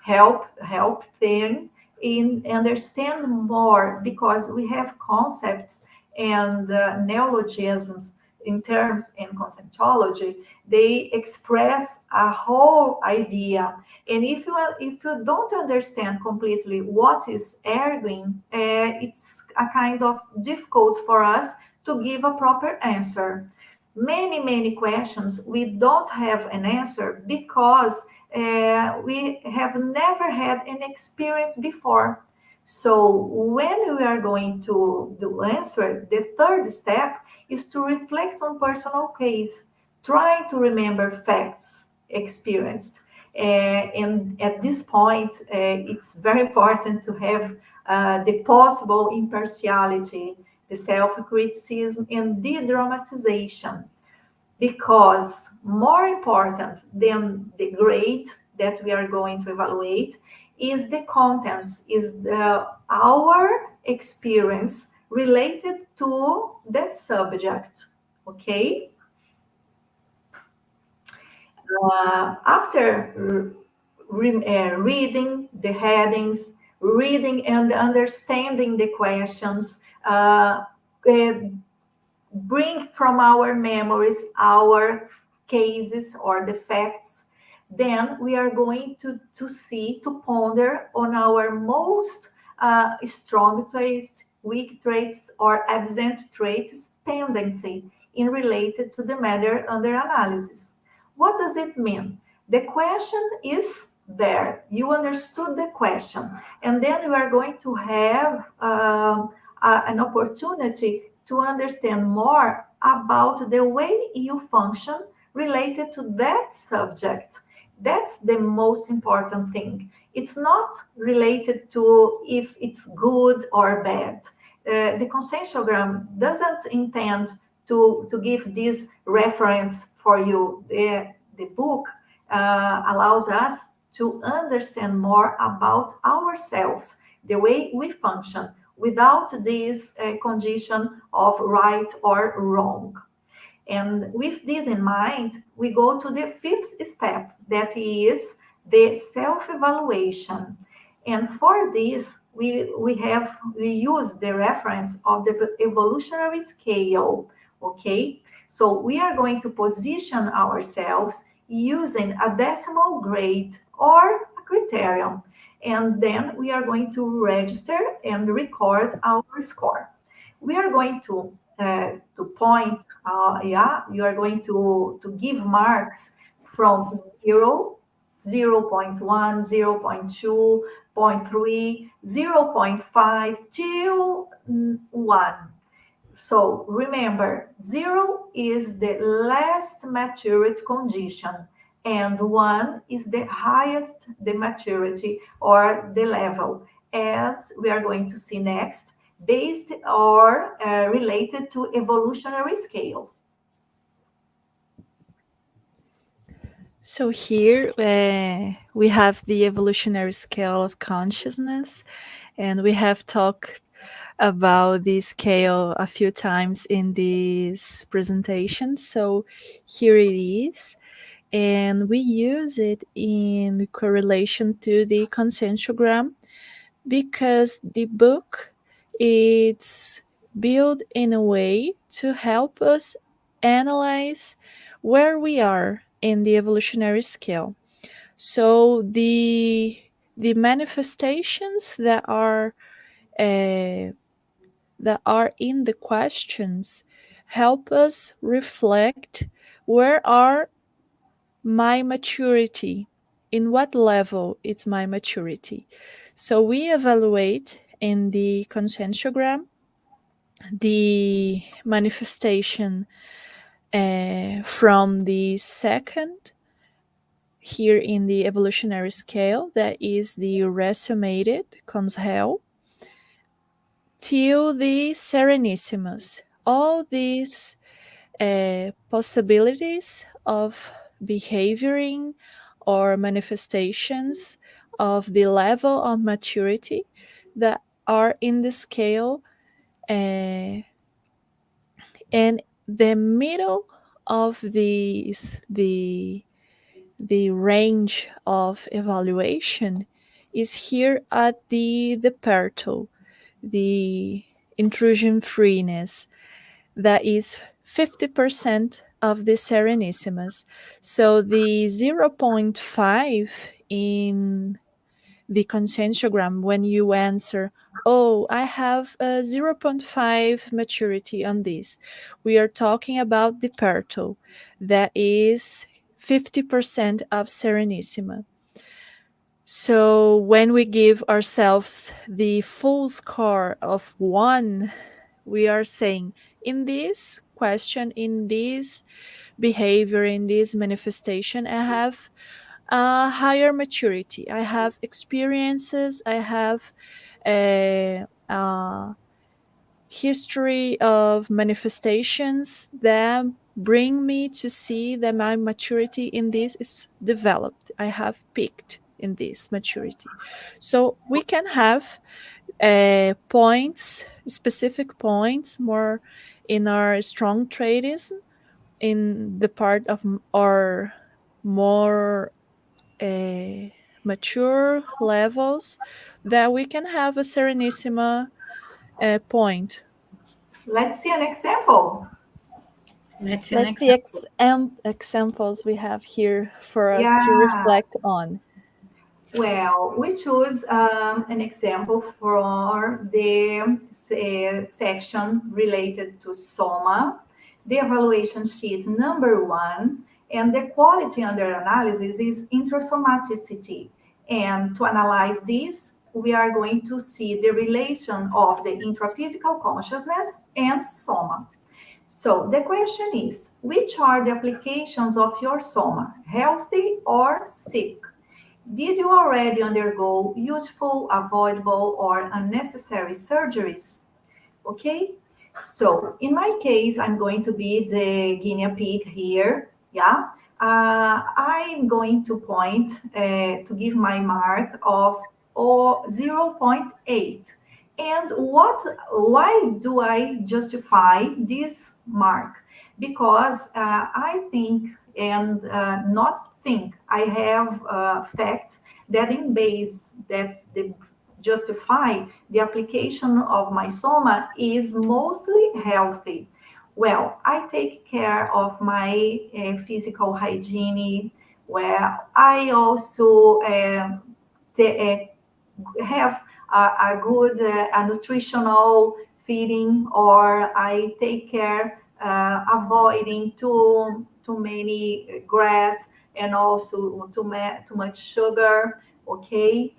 help thing in understand more, because we have concepts and neologisms in terms in conscientology. They express a whole idea, and if you don't understand completely what is arguing, it's a kind of difficult for us to give a proper answer. Many questions we don't have an answer because we have never had an experience before. So when we are going to do answer, the third step is to reflect on personal case, try to remember facts experienced. And at this point, it's very important to have the possible impartiality, the self-criticism, and de-dramatization, because more important than the grade that we are going to evaluate is the contents, is our experience related to that subject. Okay, after reading the headings, reading and understanding the questions, uh, bring from our memories our cases or the facts, then we are going to see, to ponder on our most strong traits, weak traits, or absent traits tendency in related to the matter under analysis. What does it mean? The question is there. You understood the question. And then you are going to have an opportunity to understand more about the way you function related to that subject. That's the most important thing. It's not related to if it's good or bad. The conscientiogram doesn't intend to give this reference for you. The book allows us to understand more about ourselves, the way we function, without this condition of right or wrong. And with this in mind, we go to the fifth step, that is the self-evaluation. And for this, we use the reference of the evolutionary scale. Okay, so we are going to position ourselves using a decimal grade or a criterion, and then we are going to register and record our score. We are going to point, yeah, you are going to give marks from 0, 0.1, 0.2, zero point 0.3, 0.5 till 1. So remember, 0 is the last maturity condition, and 1 is the highest the maturity or the level, as we are going to see next, based or related to evolutionary scale. So here we have the evolutionary scale of consciousness, and we have talked about this scale a few times in this presentation. So here it is, and we use it in correlation to the conscientiogram because the book it's built in a way to help us analyze where we are in the evolutionary scale. So the manifestations uh, that are in the questions help us reflect where are my maturity, in what level is my maturity. So we evaluate in the conscientiogram the manifestation from the second here in the evolutionary scale, that is the resumated consciel, till the Serenissimus. All these possibilities of behavioring or manifestations of the level of maturity that are in the scale, and the middle of the range of evaluation is here at the Perto, the intrusion freeness, that is 50% of the Serenissimus. So the zero point 0.5 in the conscientiogram, when you answer, oh, I have a zero point 0.5 maturity on this, we are talking about the Perto, that is 50% of Serenissima. So when we give ourselves the full score of 1, we are saying, in this question, in this behavior, in this manifestation, I have a higher maturity. I have experiences, I have a history of manifestations that bring me to see that my maturity in this is developed. I have peaked in this maturity. So we can have points, specific points, more in our strong tradism, in the part of our more uh, mature levels, that we can have a Serenissima point. Let's see an example. Let's see an Let's see example. examples we have here for us to Yeah, reflect on. well, we choose an example for the section related to SOMA, the evaluation sheet number 1, and the quality under analysis is intrasomaticity. And to analyze this, we are going to see the relation of the intraphysical consciousness and SOMA. So the question is, which are the applications of your SOMA, healthy or sick? Did you already undergo useful, avoidable, or unnecessary surgeries? Okay, So in my case, I'm going to be the guinea pig here. Yeah. I'm going to point to give my mark of zero point 0.8. And why do I justify this mark? Because I think and not think I have facts that in base that the justify the application of my soma is mostly healthy. Well, I take care of my physical hygiene, where I also have a good a nutritional feeding, or I take care avoiding too many grass and also too much sugar. Okay.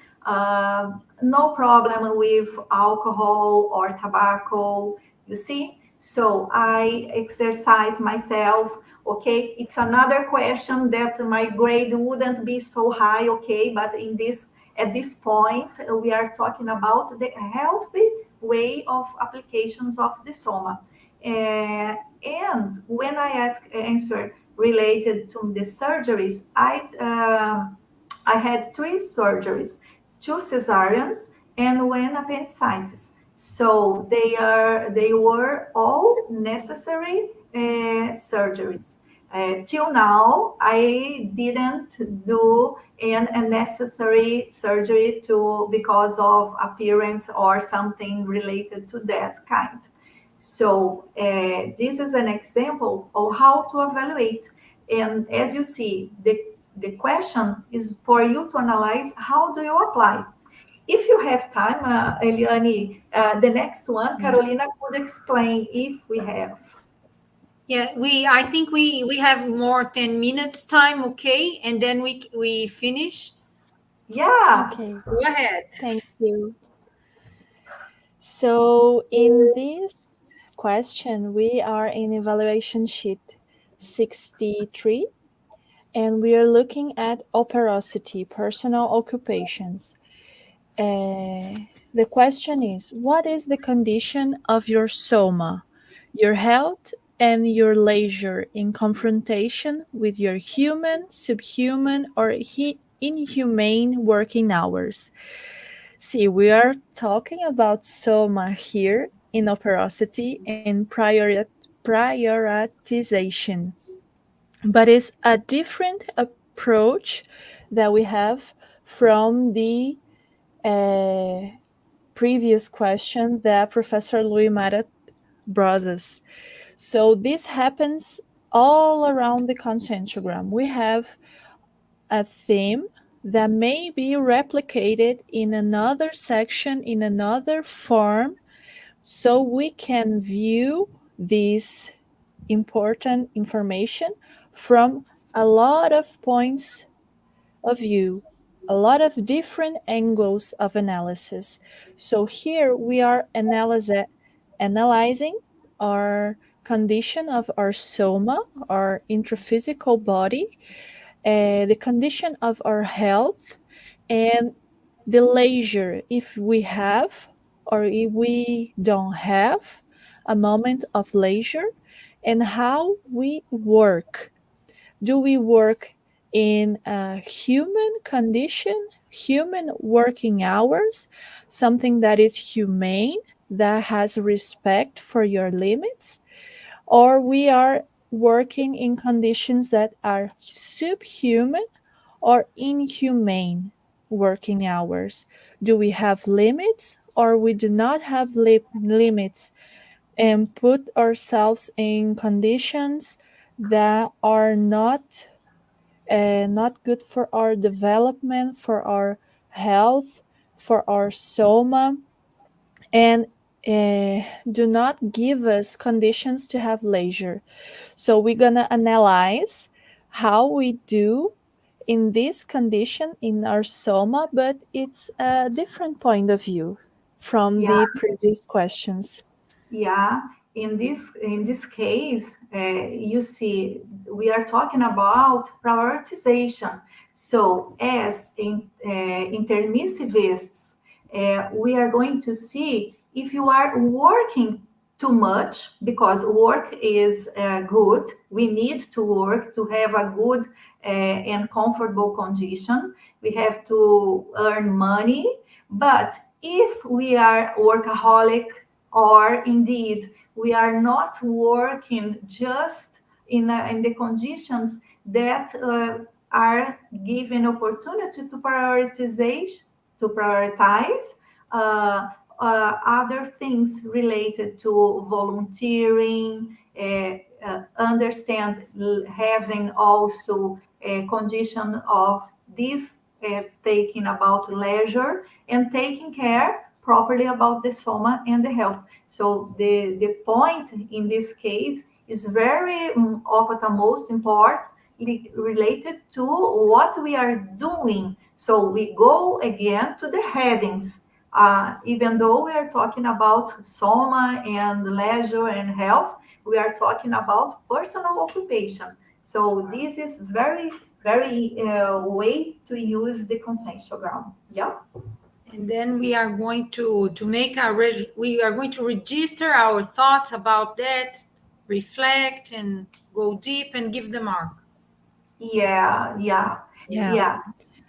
No problem with alcohol or tobacco, you see. So I exercise myself. Okay, it's another question that my grade wouldn't be so high. Okay, but in this at this point, we are talking about the healthy way of applications of the soma. And when I answer related to the surgeries, I had three surgeries, two cesareans and one appendicitis. So they were all necessary surgeries. Till now, I didn't do an unnecessary surgery to because of appearance or something related to that kind. So this is an example of how to evaluate. And as you see, the question is for you to analyze how do you apply. If you have time, Eliane, the next one, Yeah. Carolina could explain if we have. Yeah, I think we have more 10 minutes time, okay? And then we finish. Yeah, Okay. Go ahead. Thank you. So in this question, we are in evaluation sheet 63, and we are looking at operosity, personal occupations. The question is, what is the condition of your soma, your health, and your leisure in confrontation with your human, subhuman, or inhumane working hours? See, we are talking about soma here in operosity and prioritization, but it's a different approach that we have from the uh, previous question that Professor Louis Marat brought us. So this happens all around the conscientiogram. We have a theme that may be replicated in another section in another form, so we can view this important information from a lot of points of view, a lot of different angles of analysis. So here we are analyzing our condition of our soma, our intraphysical body, the condition of our health, and the leisure, if we have or if we don't have a moment of leisure, and how we work. Do we work in a human condition, human working hours, something that is humane, that has respect for your limits, or we are working in conditions that are subhuman or inhumane working hours? Do we have limits or we do not have limits, and put ourselves in conditions that are not good for our development, for our health, for our soma, and do not give us conditions to have leisure? So we're gonna analyze how we do in this condition in our soma, but it's a different point of view from yeah. the previous questions. Yeah, in this case, you see, we are talking about prioritization. So, as intermissivists, we are going to see if you are working too much, because work is good. We need to work to have a good and comfortable condition. We have to earn money. But if we are workaholic, or indeed we are not working just in the conditions that are given opportunity to prioritize uh, other things related to volunteering, understand having also a condition of this taking about leisure and taking care properly about the soma and the health. So the point in this case is very of the most important, related to what we are doing. So we go again to the headings. Even though we are talking about soma and leisure and health, we are talking about personal occupation. So this is very way to use the conscientiogram. Yeah. And then we are going to make we are going to register our thoughts about that, reflect and go deep and give the mark. Yeah, yeah, Yeah. yeah.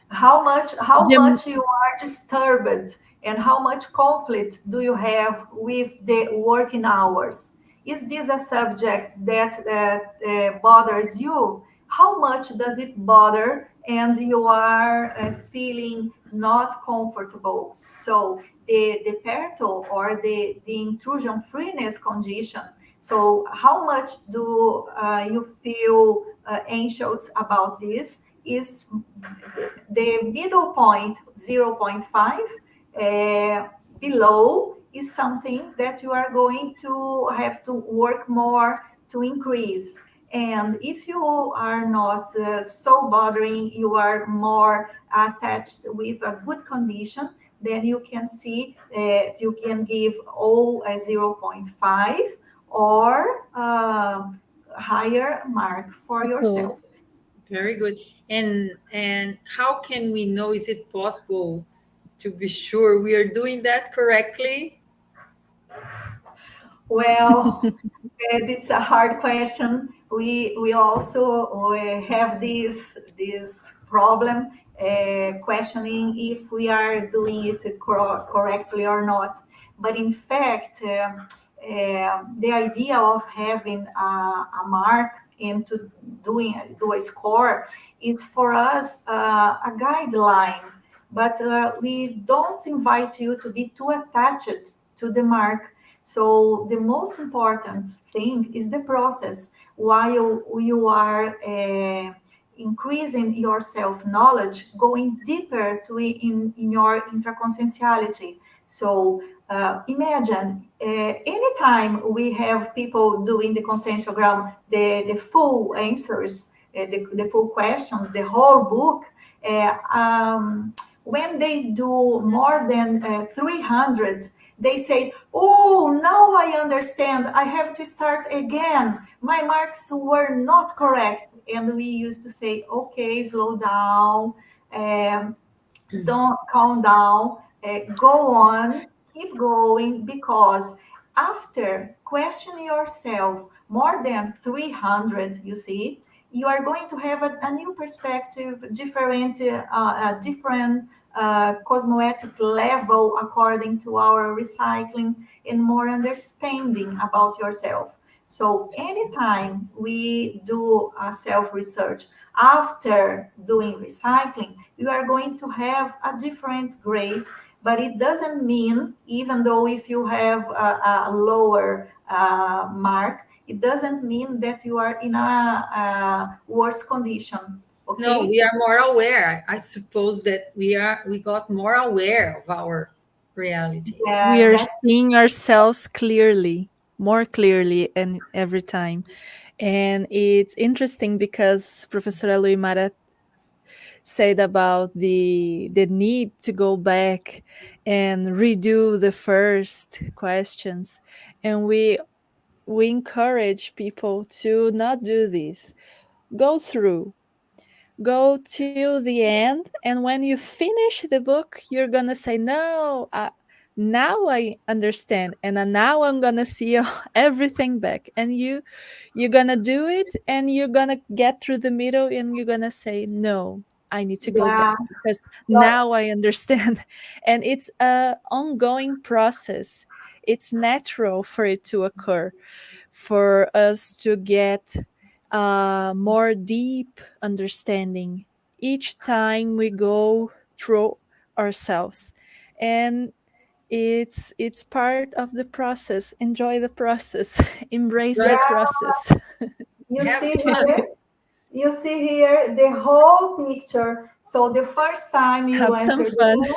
How much The, you are disturbed, and how much conflict do you have with the working hours? Is this a subject that bothers you? How much does it bother, and you are feeling not comfortable? So the parental or the intrusion freeness condition. So how much do you feel anxious about this? Is the middle point, zero point 0.5 below, is something that you are going to have to work more to increase. And if you are not so bothering, you are more attached with a good condition, then you can see you can give all a zero point 0.5 or higher mark for cool. yourself. Very good. And how can we know, is it possible to be sure we are doing that correctly? Well, it's a hard question. We also have this problem questioning if we are doing it correctly or not. But in fact, the idea of having a mark and to do a score is for us a guideline. But we don't invite you to be too attached to the mark. So the most important thing is the process. While you are increasing your self-knowledge, going deeper in your intraconscienciality. So imagine anytime we have people doing the conscientiogram, the full answers, the full questions, the whole book, when they do more than 300, they say, oh, now I understand. I have to start again. My marks were not correct. And we used to say, okay, slow down, um, don't calm down, go on, keep going, because after questioning yourself more than 300, you see, you are going to have a new perspective, different cosmoetic level according to our recycling, and more understanding about yourself. So anytime we do a self research after doing recycling, you are going to have a different grade. But it doesn't mean, even though if you have a lower mark, it doesn't mean that you are in a worse condition. No, Okay? we are more aware. I suppose that we got more aware of our reality. We are That seeing ourselves clearly, more clearly, and every time. And it's interesting because Professor Eloy said about the need to go back and redo the first questions, and we encourage people to not do this. Go through, go till the end, and when you finish the book, you're gonna say, no, now I understand, and now I'm gonna see everything back. And you're gonna do it, and you're gonna get through the middle, and you're gonna say, no, I need to go Yeah. back because Well, now I understand. And it's a ongoing process. It's natural for it to occur, for us to get a more deep understanding each time we go through ourselves. And it's part of the process. Enjoy the process. Embrace the Right? yeah, process. you Have see fun. here, you see here the whole picture. So the first time you Have some answer the fun. book,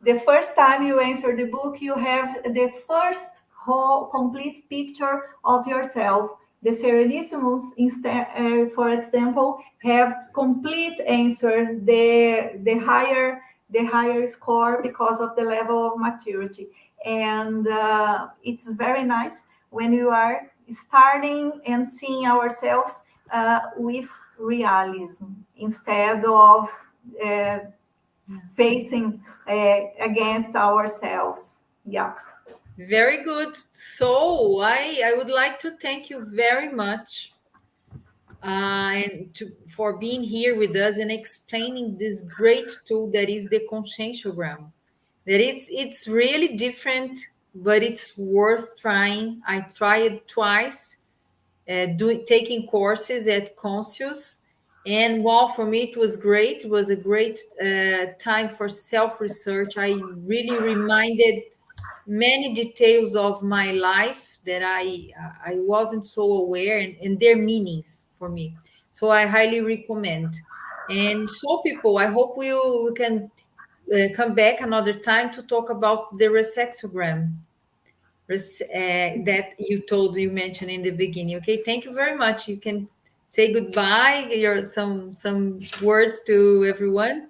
the first time you answer the book, you have the first whole complete picture of yourself. The Serenissimos, instead, for example, have complete answer, the higher score because of the level of maturity. And it's very nice when you are starting and seeing ourselves with realism instead of uh, facing against ourselves. Yeah. Very good. So I would like to thank you very much for being here with us and explaining this great tool that is the Conscientiogram. That it's really different, but it's worth trying. I tried twice, taking courses at Conscious, and while for me it was great. It was a great time for self research. I really reminded many details of my life that I wasn't so aware, and their meanings for me. So I highly recommend. And so, people, I hope we can come back another time to talk about the resexogram that you mentioned in the beginning. Okay, thank you very much. You can say goodbye. Your some words to everyone.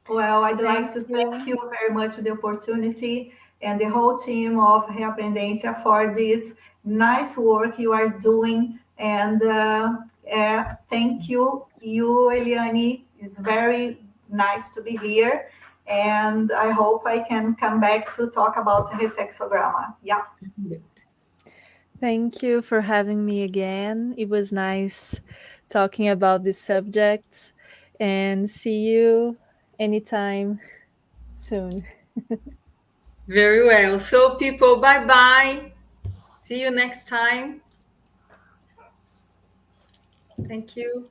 Well, I'd like Thank to thank you. you very much the opportunity and the whole team of Reaprendência for this nice work you are doing. And thank you, Eliane. It's very nice to be here. And I hope I can come back to talk about resexograma. Yeah. Thank you for having me again. It was nice talking about these subjects, and see you anytime soon. Very well. So, people, bye bye. See you next time. Thank you.